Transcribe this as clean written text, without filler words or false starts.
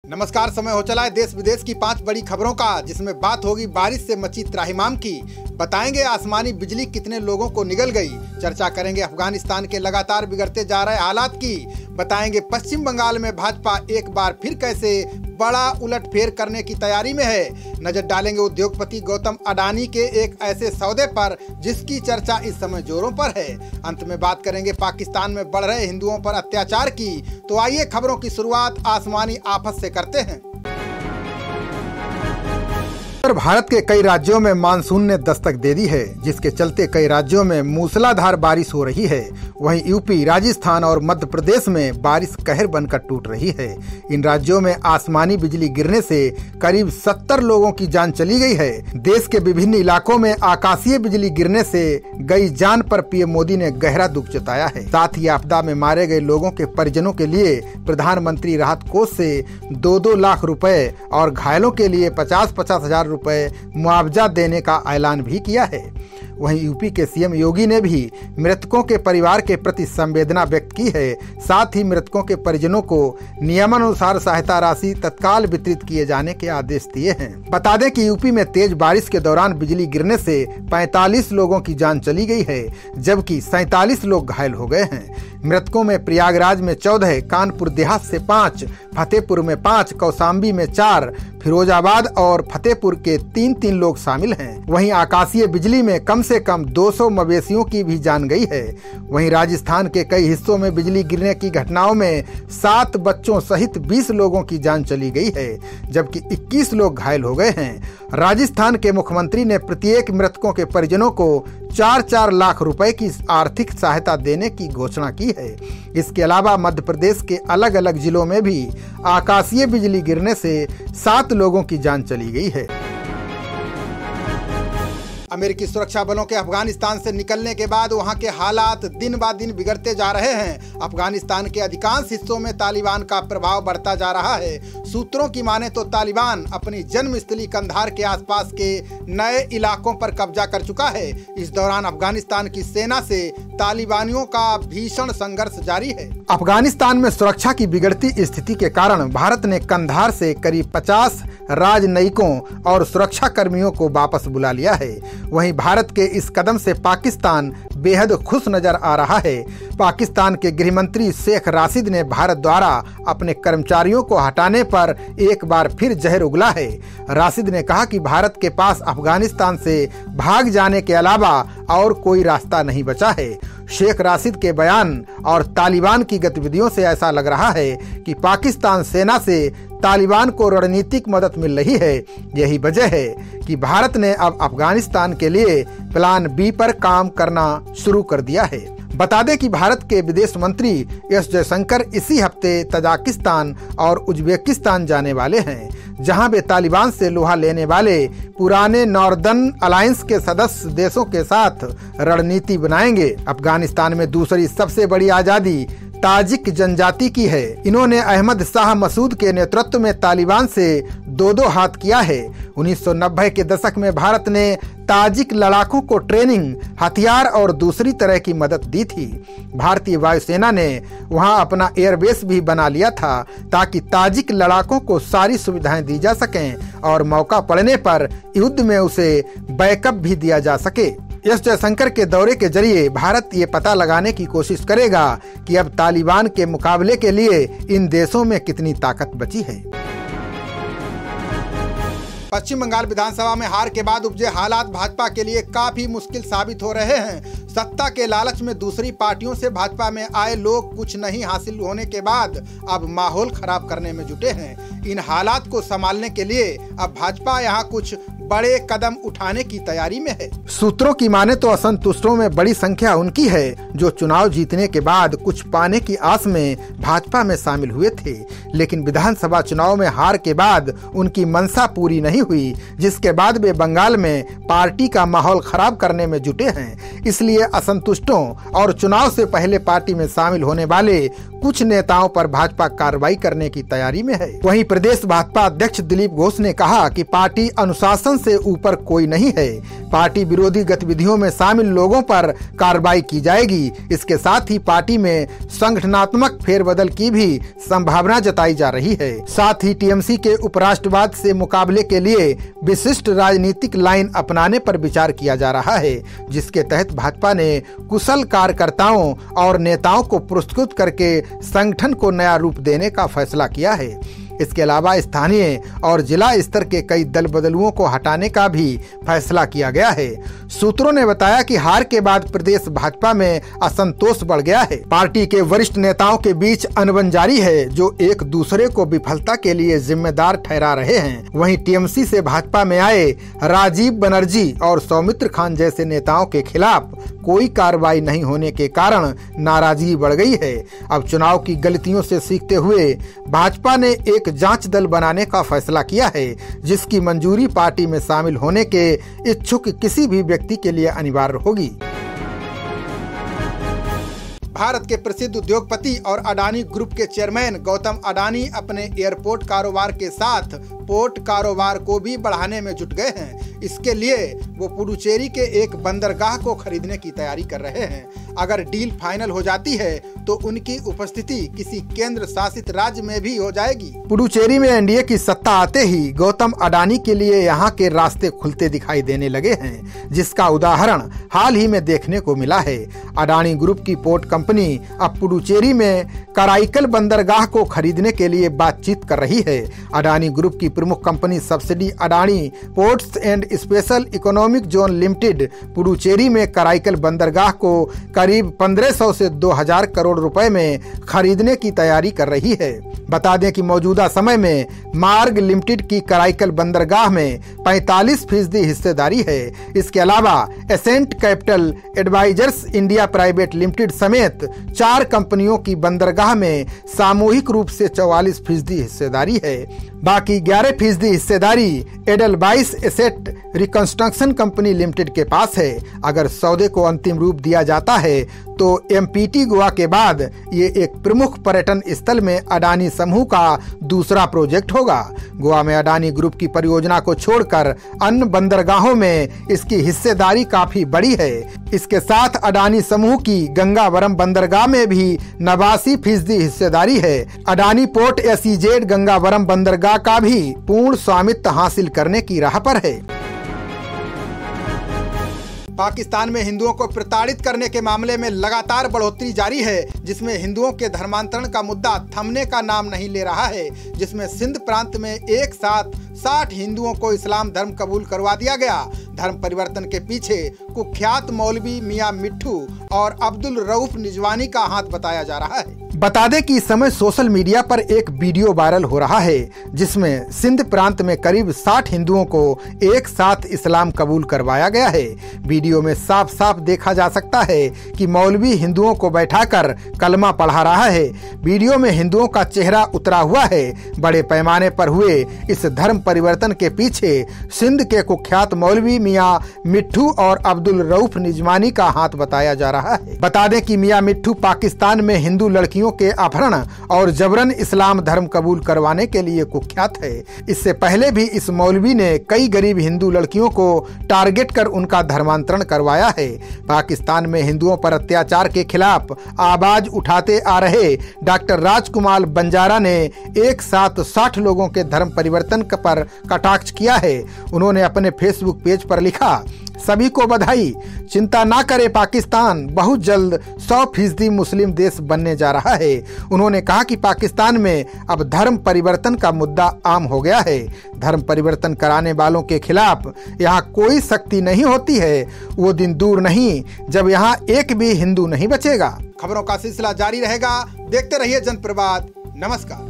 नमस्कार। समय हो चला है देश विदेश की 5 बड़ी खबरों का, जिसमें बात होगी बारिश से मची त्राहिमाम की, बताएंगे आसमानी बिजली कितने लोगों को निगल गई, चर्चा करेंगे अफगानिस्तान के लगातार बिगड़ते जा रहे हालात की, बताएंगे पश्चिम बंगाल में भाजपा एक बार फिर कैसे बड़ा उलटफेर करने की तैयारी में है, नजर डालेंगे उद्योगपति गौतम अडानी के एक ऐसे सौदे पर जिसकी चर्चा इस समय जोरों पर है। अंत में बात करेंगे पाकिस्तान में बढ़ रहे हिंदुओं पर अत्याचार की। तो आइए खबरों की शुरुआत आसमानी आफत से करते हैं। भारत के कई राज्यों में मानसून ने दस्तक दे दी है, जिसके चलते कई राज्यों में मूसलाधार बारिश हो रही है। वहीं यूपी, राजस्थान और मध्य प्रदेश में बारिश कहर बनकर टूट रही है। इन राज्यों में आसमानी बिजली गिरने से करीब 70 लोगों की जान चली गई है। देश के विभिन्न इलाकों में आकाशीय बिजली गिरने से गई जान पर पीएम मोदी ने गहरा दुख जताया है। साथ ही आपदा में मारे गए लोगों के परिजनों के लिए प्रधानमंत्री राहत कोष से 2-2 लाख रुपए और घायलों के लिए 50-50 हजार रुपए मुआवजा देने का ऐलान भी किया है। वहीं यूपी के सीएम योगी ने भी मृतकों के परिवार के प्रति संवेदना व्यक्त की है। साथ ही मृतकों के परिजनों को नियमानुसार सहायता राशि तत्काल वितरित किए जाने के आदेश दिए हैं। बता दें कि यूपी में तेज बारिश के दौरान बिजली गिरने से 45 लोगों की जान चली गई है, जबकि 47 लोग घायल हो गए हैं। मृतकों में प्रयागराज में 14, कानपुर देहात से 5, फतेहपुर में 5, कौशाम्बी में 4, फिरोजाबाद और फतेहपुर के 3-3 लोग शामिल हैं। वहीं आकाशीय बिजली में कम से कम 200 मवेशियों की भी जान गई है। वहीं राजस्थान के कई हिस्सों में बिजली गिरने की घटनाओं में 7 बच्चों सहित 20 लोगों की जान चली गई है, जबकि 21 लोग घायल हो गए हैं। राजस्थान के मुख्यमंत्री ने प्रत्येक मृतकों के परिजनों को 4-4 लाख रुपए की आर्थिक सहायता देने की घोषणा की है। इसके अलावा मध्य प्रदेश के अलग अलग जिलों में भी आकाशीय बिजली गिरने से 7 लोगों की जान चली गई है। अमेरिकी सुरक्षा बलों के अफगानिस्तान से निकलने के बाद वहां के हालात दिन ब दिन बिगड़ते जा रहे हैं। अफगानिस्तान के अधिकांश हिस्सों में तालिबान का प्रभाव बढ़ता जा रहा है। सूत्रों की माने तो तालिबान अपनी जन्मस्थली कंधार के आसपास के नए इलाकों पर कब्जा कर चुका है। इस दौरान अफगानिस्तान की सेना से तालिबानियों का भीषण संघर्ष जारी है। अफगानिस्तान में सुरक्षा की बिगड़ती स्थिति के कारण भारत ने कंधार से करीब 50 राजनयिकों और सुरक्षा कर्मियों को वापस बुला लिया है। वहीं भारत के इस कदम से पाकिस्तान बेहद खुश नजर आ रहा है। पाकिस्तान के गृह मंत्री शेख राशिद ने भारत द्वारा अपने कर्मचारियों को हटाने पर एक बार फिर जहर उगला है। राशिद ने कहा कि भारत के पास अफगानिस्तान से भाग जाने के अलावा और कोई रास्ता नहीं बचा है। शेख राशिद के बयान और तालिबान की गतिविधियों से ऐसा लग रहा है कि पाकिस्तान सेना से तालिबान को रणनीतिक मदद मिल रही है। यही वजह है कि भारत ने अब अफगानिस्तान के लिए प्लान बी पर काम करना शुरू कर दिया है। बता दें कि भारत के विदेश मंत्री एस जयशंकर इसी हफ्ते तजाकिस्तान और उज्बेकिस्तान जाने वाले हैं, जहां वे तालिबान से लोहा लेने वाले पुराने नॉर्दर्न अलायंस के सदस्य देशों के साथ रणनीति बनाएंगे। अफगानिस्तान में दूसरी सबसे बड़ी आजादी ताजिक जनजाति की है। इन्होंने अहमद शाह मसूद के नेतृत्व में तालिबान से 2-2 हाथ किया है। 1990 के दशक में भारत ने ताजिक लड़ाकों को ट्रेनिंग, हथियार और दूसरी तरह की मदद दी थी। भारतीय वायुसेना ने वहां अपना एयरबेस भी बना लिया था, ताकि ताजिक लड़ाकों को सारी सुविधाएं दी जा सकें और मौका पड़ने पर युद्ध में उसे बैकअप भी दिया जा सके। एस जयशंकर के दौरे के जरिए भारत ये पता लगाने की कोशिश करेगा कि अब तालिबान के मुकाबले के लिए इन देशों में कितनी ताकत बची है। पश्चिम बंगाल विधानसभा में हार के बाद उपजे हालात भाजपा के लिए काफी मुश्किल साबित हो रहे हैं। सत्ता के लालच में दूसरी पार्टियों से भाजपा में आए लोग कुछ नहीं हासिल होने के बाद अब माहौल खराब करने में जुटे हैं। इन हालात को संभालने के लिए अब भाजपा यहां कुछ बड़े कदम उठाने की तैयारी में है। सूत्रों की माने तो असंतुष्टों में बड़ी संख्या उनकी है जो चुनाव जीतने के बाद कुछ पाने की आस में भाजपा में शामिल हुए थे, लेकिन विधानसभा चुनाव में हार के बाद उनकी मंशा पूरी नहीं हुई, जिसके बाद वे बंगाल में पार्टी का माहौल खराब करने में जुटे हैं। इसलिए असंतुष्टों और चुनाव से पहले पार्टी में शामिल होने वाले कुछ नेताओं पर भाजपा कार्रवाई करने की तैयारी में है। वहीं प्रदेश भाजपा अध्यक्ष दिलीप घोष ने कहा कि पार्टी अनुशासन से ऊपर कोई नहीं है। पार्टी विरोधी गतिविधियों में शामिल लोगों पर कार्रवाई की जाएगी। इसके साथ ही पार्टी में संगठनात्मक फेरबदल की भी संभावना जताई जा रही है। साथ ही टीएमसी के उपराष्ट्रवाद से मुकाबले के लिए विशिष्ट राजनीतिक लाइन अपनाने पर विचार किया जा रहा है, जिसके तहत भाजपा ने कुशल कार्यकर्ताओं और नेताओं को पुरस्कृत करके संगठन को नया रूप देने का फैसला किया है। इसके अलावा स्थानीय और जिला स्तर के कई दल बदलुओं को हटाने का भी फैसला किया गया है। सूत्रों ने बताया कि हार के बाद प्रदेश भाजपा में असंतोष बढ़ गया है। पार्टी के वरिष्ठ नेताओं के बीच अनबन जारी है, जो एक दूसरे को विफलता के लिए जिम्मेदार ठहरा रहे हैं। वहीं टीएमसी से भाजपा में आए राजीव बनर्जी और सौमित्र खान जैसे नेताओं के खिलाफ कोई कार्रवाई नहीं होने के कारण नाराजगी बढ़ गई है। अब चुनाव की गलतियों से सीखते हुए भाजपा ने एक जांच दल बनाने का फैसला किया है, जिसकी मंजूरी पार्टी में शामिल होने के इच्छुक किसी भी व्यक्ति के लिए अनिवार्य होगी। भारत के प्रसिद्ध उद्योगपति और अडानी ग्रुप के चेयरमैन गौतम अडानी अपने एयरपोर्ट कारोबार के साथ पोर्ट कारोबार को भी बढ़ाने में जुट गए हैं। इसके लिए वो पुडुचेरी के एक बंदरगाह को खरीदने की तैयारी कर रहे हैं। अगर डील फाइनल हो जाती है तो उनकी उपस्थिति किसी केंद्र शासित राज्य में भी हो जाएगी। पुडुचेरी में एनडीए की सत्ता आते ही गौतम अडानी के लिए यहाँ के रास्ते खुलते दिखाई देने लगे हैं, जिसका उदाहरण हाल ही में देखने को मिला है। अडानी ग्रुप की पोर्ट कंपनी अब पुडुचेरी में कराईकल बंदरगाह को खरीदने के लिए बातचीत कर रही है। अडानी ग्रुप की प्रमुख company subsidy Adani ports and special economic zone limited Puducherry में कराईकल बंदरगाह को करीब 1500 से 2000 करोड़ रुपए में खरीदने की तैयारी कर रही है। बता दें कि मौजूदा समय में मार्ग लिमिटेड की कराईकल बंदरगाह में 45% हिस्सेदारी है। इसके अलावा Ascent Capital Advisors India Private Limited समेत 4 कंपनियों की बंदरगाह में सामूहिक रूप से 44% हिस्सेदारी है। बाकी 11% हिस्सेदारी Edelweiss asset reconstruction company limited के पास है। अगर सौदे को अंतिम रूप दिया जाता है तो एमपीटी गोवा के बाद ये एक प्रमुख पर्यटन स्थल में अडानी समूह का दूसरा प्रोजेक्ट होगा। गोवा में अडानी ग्रुप की परियोजना को छोड़कर अन्य बंदरगाहों में इसकी हिस्सेदारी काफी बड़ी है। इसके साथ अडानी समूह की गंगावरम बंदरगाह में भी 89% हिस्सेदारी है। अडानी पोर्ट एसईजेड गंगावरम बंदरगाह का भी पूर्ण स्वामित्व हासिल करने की राह पर है। पाकिस्तान में हिंदुओं को प्रताड़ित करने के मामले में लगातार बढ़ोतरी जारी है, जिसमें हिंदुओं के धर्मांतरण का मुद्दा थमने का नाम नहीं ले रहा है। जिसमें सिंध प्रांत में एक साथ 60 हिंदुओं को इस्लाम धर्म कबूल करवा दिया गया। धर्म परिवर्तन के पीछे कुख्यात मौलवी मियां मिट्ठू और अब्दुल रऊफ निजवानी का हाथ बताया जा रहा है। बता दें कि इस समय सोशल मीडिया पर एक वीडियो वायरल हो रहा है, जिसमें सिंध प्रांत में करीब 60 हिंदुओं को एक साथ इस्लाम कबूल करवाया गया है। वीडियो में साफ साफ देखा जा सकता है कि मौलवी हिंदुओं को बैठाकर कलमा पढ़ा रहा है। वीडियो में हिंदुओं का चेहरा उतरा हुआ है। बड़े पैमाने पर हुए इस धर्म परिवर्तन के पीछे सिंध के कुख्यात मौलवी मियां मिट्ठू और अब्दुल रऊफ निजमानी का हाथ बताया जा रहा है। बता दें कि मियां मिट्ठू पाकिस्तान में हिंदू लड़कियों के अपहरण और जबरन इस्लाम धर्म कबूल करवाने के लिए कुख्यात है। इससे पहले भी इस मौलवी ने कई गरीब हिंदू लड़कियों को टारगेट कर उनका धर्मांतरण करवाया है। पाकिस्तान में हिंदुओं पर अत्याचार के खिलाफ आवाज उठाते आ रहे डॉक्टर राजकुमार बंजारा ने एक साथ 60 लोगों के धर्म परिवर्तन पर कटाक्ष किया है। उन्होंने अपने फेसबुक पेज पर लिखा, सभी को बधाई, चिंता ना करे पाकिस्तान बहुत जल्द 100% मुस्लिम देश बनने जा रहा है। उन्होंने कहा कि पाकिस्तान में अब धर्म परिवर्तन का मुद्दा आम हो गया है। धर्म परिवर्तन कराने वालों के खिलाफ यहाँ कोई सख्ती नहीं होती है। वो दिन दूर नहीं जब यहाँ एक भी हिंदू नहीं बचेगा। खबरों का सिलसिला जारी रहेगा। देखते रहिए जनप्रवाद। नमस्कार।